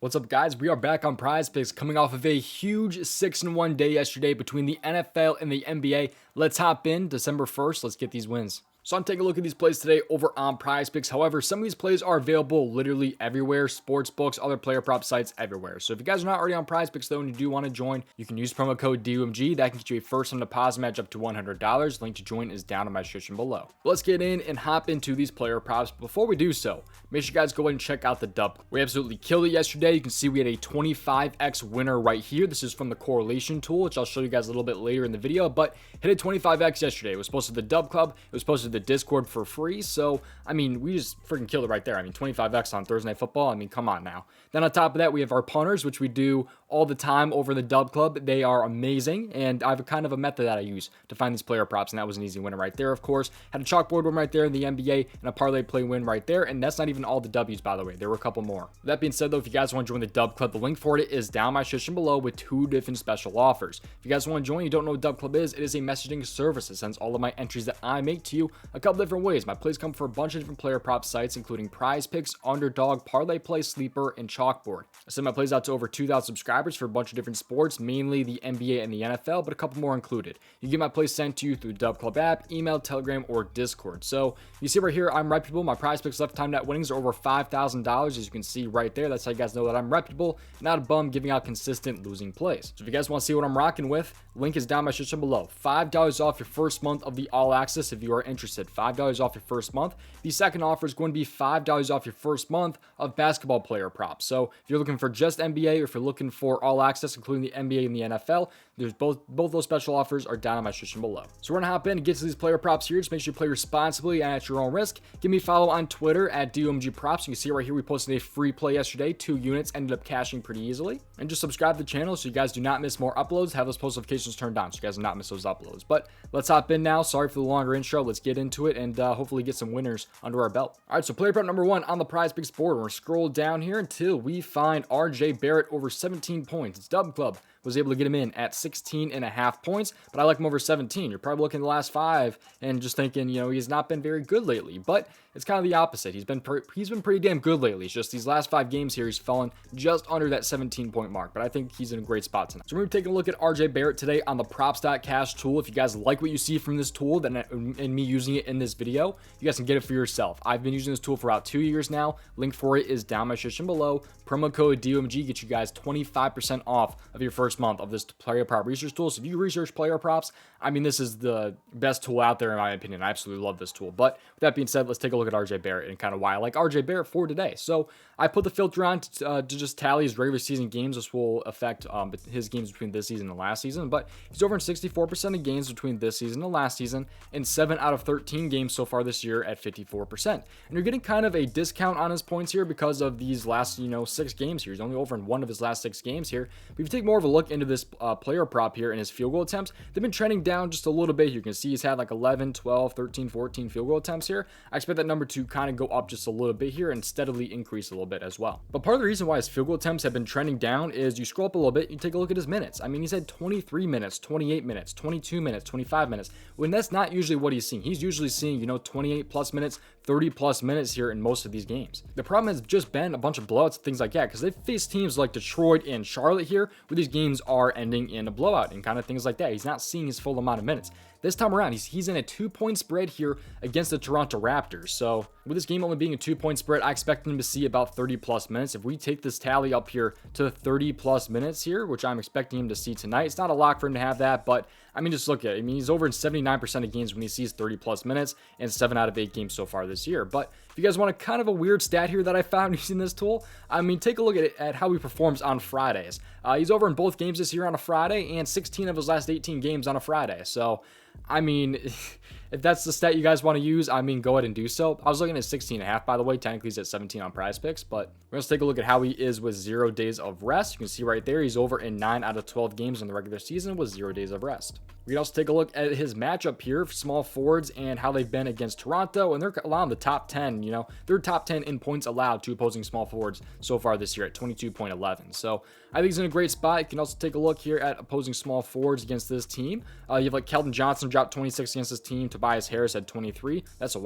What's up, guys? We are back on PrizePicks, coming off of a huge 6-1 day yesterday between the NFL and the NBA. Let's hop in December 1st. Let's get these wins. So I'm taking a look at these plays today over on PrizePicks. However, some of these plays are available literally everywhere, sports books, other player prop sites, everywhere. So if you guys are not already on PrizePicks though and you do want to join, you can use promo code DOMG. That can get you a first-time deposit match up to $100. Link to join is down in my description below. Let's get in and hop into these player props. Before we do so, make sure you guys go ahead and check out the dub. We absolutely killed it yesterday. You can see we had a 25x winner right here. This is from the Correlation Tool, which I'll show you guys a little bit later in the video, but hit a 25x yesterday. It was posted to the Dub Club. It was posted to the Discord for free. So, I mean, we just freaking killed it right there. I mean, 25x on Thursday Night Football. I mean, come on now. Then on top of that, we have our punters, which we do all the time over the Dub Club. They are amazing, and I have kind of a method that I use to find these player props, and that was an easy winner right there, of course. Had a chalkboard win right there in the NBA, and a parlay play win right there, and that's not even all the W's, by the way. There were a couple more. That being said, though, if you guys want to join the Dub Club, the link for it is down my description below with 2 different special offers. If you guys want to join, you don't know what Dub Club is, it is a messaging service that sends all of my entries that I make to you a couple different ways. My plays come from a bunch of different player prop sites, including PrizePicks, Underdog, Parlay Play, Sleeper, and Chalkboard. I send my plays out to over 2,000 subscribers for a bunch of different sports, mainly the NBA and the NFL, but a couple more included. You get my plays sent to you through the Dub Club app, email, Telegram, or Discord. So you see right here, I'm reputable. My PrizePicks lifetime net winnings are over $5,000, as you can see right there. That's how you guys know that I'm reputable, not a bum giving out consistent losing plays. So if you guys want to see what I'm rocking with, link is down my description below. $5 off your first month of the All Access if you are interested. $5 off your first month. The second offer is going to be $5 off your first month of basketball player props. So if you're looking for just NBA, or if you're looking for All Access, including the NBA and the NFL, there's both those special offers are down in my description below. So we're gonna hop in and get to these player props here. Just make sure you play responsibly and at your own risk. Give me a follow on Twitter at DOMG Props. You can see right here we posted a free play yesterday. 2 units ended up cashing pretty easily. And just subscribe to the channel so you guys do not miss more uploads. Have those post notifications turned on so you guys do not miss those uploads. But let's hop in now. Sorry for the longer intro. Let's get into it and hopefully get some winners under our belt. All right, so player prop number 1 on the PrizePicks board. We're gonna scroll down here until we find RJ Barrett over 17 points. It's Dub Club was able to get him in at 16.5 points, but I like him over 17. You're probably looking at the last 5 and just thinking, you know, he's not been very good lately, but it's kind of the opposite. He's been pretty damn good lately. It's just these last 5 games here, he's fallen just under that 17-point mark, but I think he's in a great spot tonight. So we're going to take a look at RJ Barrett today on the props.cash tool. If you guys like what you see from this tool and me using it in this video, you guys can get it for yourself. I've been using this tool for about 2 years now. Link for it is down my description below. Promo code DOMG gets you guys 25% off of your first month of this player prop research tool. So if you research player props, I mean, this is the best tool out there in my opinion. I absolutely love this tool. But with that being said, let's take a look at RJ Barrett and kind of why I like RJ Barrett for today. So I put the filter on to just tally his regular season games. This will affect his games between this season and last season, but he's over in 64% of games between this season and last season, and 7 out of 13 games so far this year at 54%. And you're getting kind of a discount on his points here because of these last, 6 games here. He's only over in 1 of his last 6 games here. But if you take more of a look into this player prop here and his field goal attempts, they've been trending down just a little bit. You can see he's had like 11, 12, 13, 14 field goal attempts here. I expect that number to kind of go up just a little bit here and steadily increase a little bit as well. But part of the reason why his field goal attempts have been trending down is you scroll up a little bit, you take a look at his minutes. I mean, he's had 23 minutes, 28 minutes, 22 minutes, 25 minutes, when that's not usually what he's seeing. He's usually seeing, 28 plus minutes, 30 plus minutes here in most of these games. The problem has just been a bunch of blowouts and things like that, because they've faced teams like Detroit and Charlotte here, where these games are ending in a blowout and kind of things like that. He's not seeing his full amount of minutes. This time around, he's in a 2-point spread here against the Toronto Raptors. So with this game only being a 2-point spread, I expect him to see about 30 plus minutes. If we take this tally up here to 30 plus minutes here, which I'm expecting him to see tonight, it's not a lock for him to have that, but I mean, just look at it. I mean, he's over in 79% of games when he sees 30 plus minutes and 7 out of 8 games so far this year. But if you guys want a kind of a weird stat here that I found using this tool, I mean, take a look at how he performs on Fridays. He's over in both games this year on a Friday and 16 of his last 18 games on a Friday. So, I mean, if that's the stat you guys want to use, I mean, go ahead and do so. I was looking at 16.5, by the way. Technically, he's at 17 on PrizePicks, but we're going to take a look at how he is with 0 days of rest. You can see right there, he's over in 9 out of 12 games in the regular season with 0 days of rest. We can also take a look at his matchup here, small forwards, and how they've been against Toronto, and they're allowing the top 10, they're top 10 in points allowed to opposing small forwards so far this year at 22.11. So I think he's in a great spot. You can also take a look here at opposing small forwards against this team. You have like Keldon Johnson dropped 26 against this team. Tobias Harris had 23. That was a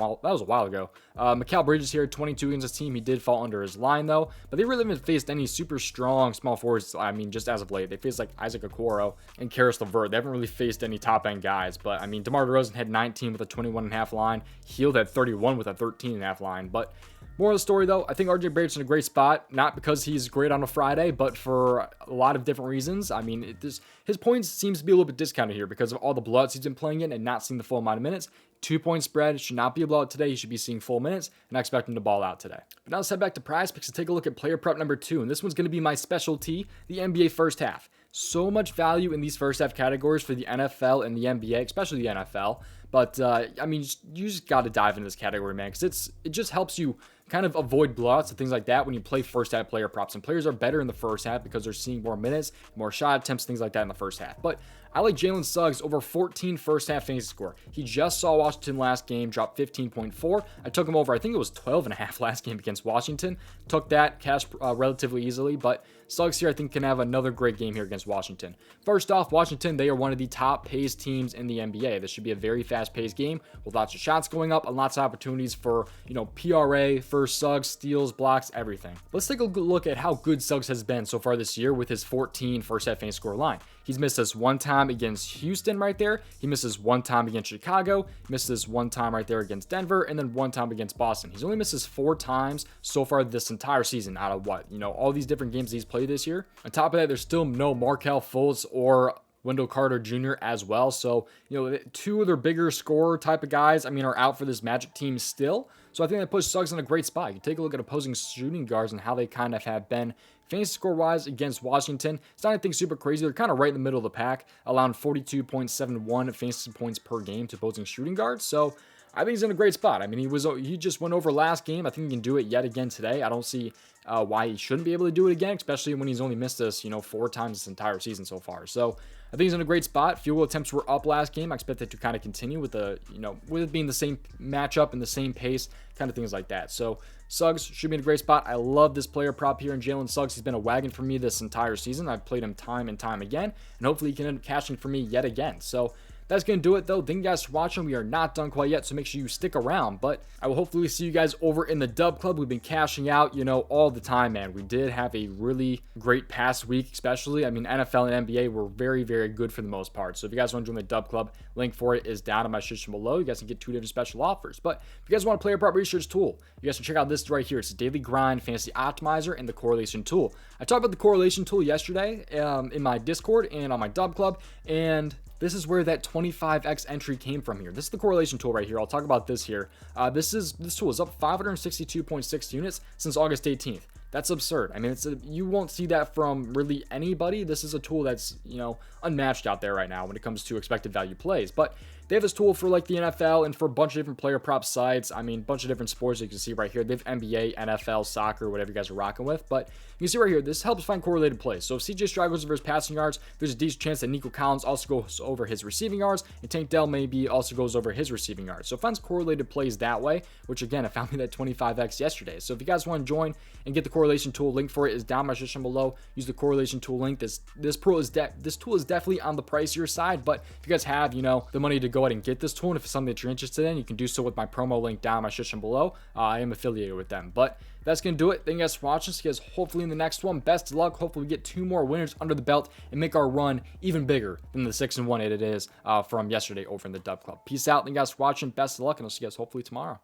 while ago. Mikal Bridges here, 22 against his team. He did fall under his line though, but they really haven't faced any super strong small forwards. I mean, just as of late, they faced like Isaac Okoro and Karis LeVert. They haven't really faced any top end guys, but I mean, DeMar DeRozan had 19 with a 21.5 line. Hield had 31 with a 13.5 line, but more of the story though, I think RJ Barrett's in a great spot, not because he's great on a Friday, but for a lot of different reasons. I mean, his points seems to be a little bit discounted here because of all the blowouts he's been playing in and not seeing the full amount of minutes. 2-point spread should not be a blowout today. He should be seeing full minutes, and I expect him to ball out today. But now let's head back to PrizePicks to take a look at player prep number 2, and this one's going to be my specialty, the NBA first half. So much value in these first half categories for the NFL and the NBA, especially the NFL. But I mean, you just got to dive into this category, man, because it just helps you kind of avoid blowouts and things like that when you play first half player props. And players are better in the first half because they're seeing more minutes, more shot attempts, things like that in the first half. But I like Jaylen Suggs over 14 first half fantasy score. He just saw Washington last game, dropped 15.4. I took him over, I think it was 12.5 last game against Washington. Took that, cashed relatively easily, but Suggs here I think can have another great game here against Washington. First off, Washington, they are one of the top paced teams in the NBA. This should be a very fast paced game with lots of shots going up and lots of opportunities for, PRA, for Suggs, steals, blocks, everything. Let's take a look at how good Suggs has been so far this year with his 14 first half fantasy score line. He's missed this one time against Houston right there. He misses one time against Chicago. He misses one time right there against Denver, and then one time against Boston. He's only misses 4 times so far this entire season out of all these different games he's played this year. On top of that, there's still no Markelle Fultz or Wendell Carter Jr. as well. So, 2 of their bigger scorer type of guys, are out for this Magic team still. So I think that puts Suggs in a great spot. You take a look at opposing shooting guards and how they kind of have been fantasy score-wise against Washington. It's not anything super crazy. They're kind of right in the middle of the pack, allowing 42.71 fantasy points per game to opposing shooting guards. So I think he's in a great spot. He just went over last game. I think he can do it yet again today. I don't see why he shouldn't be able to do it again, especially when he's only missed this, 4 times this entire season so far. So I think he's in a great spot. Field goal attempts were up last game. I expect it to kind of continue with with it being the same matchup and the same pace, kind of things like that. So Suggs should be in a great spot. I love this player prop here in Jaylen Suggs. He's been a wagon for me this entire season. I've played him time and time again, and hopefully he can end up cashing for me yet again. So that's going to do it, though. Thank you guys for watching. We are not done quite yet, so make sure you stick around. But I will hopefully see you guys over in the Dub Club. We've been cashing out, all the time, man. We did have a really great past week, especially. NFL and NBA were very, very good for the most part. So if you guys want to join the Dub Club, link for it is down in my description below. You guys can get 2 different special offers. But if you guys want a player prop research tool, you guys can check out this right here. It's the Daily Grind Fantasy Optimizer and the Correlation Tool. I talked about the Correlation Tool yesterday in my Discord and on my Dub Club, and this is where that 25x entry came from here. This is the correlation tool right here. I'll talk about this here. This tool is up 562.6 units since August 18th. That's absurd. You won't see that from really anybody. This is a tool that's, unmatched out there right now when it comes to expected value plays. But they have this tool for like the NFL and for a bunch of different player prop sites. A bunch of different sports you can see right here. They have NBA, NFL, soccer, whatever you guys are rocking with. But you can see right here, this helps find correlated plays. So if CJ Stroud goes over his passing yards, there's a decent chance that Nico Collins also goes over his receiving yards, and Tank Dell maybe also goes over his receiving yards. So it finds correlated plays that way, which again, I found me that 25x yesterday. So if you guys want to join and get the correlation tool, link for it is down in my description below. Use the correlation tool link. This tool is definitely on the pricier side, but if you guys have, the money to go ahead and get this tool, and if it's something that you're interested in, you can do so with my promo link down in my description below. I am affiliated with them. But that's going to do it. Thank you guys for watching. See you guys hopefully in the next one. Best of luck. Hopefully we get 2 more winners under the belt and make our run even bigger than the 6-1 it is from yesterday over in the Dub Club. Peace out. Thank you guys for watching. Best of luck, and I'll see you guys hopefully tomorrow.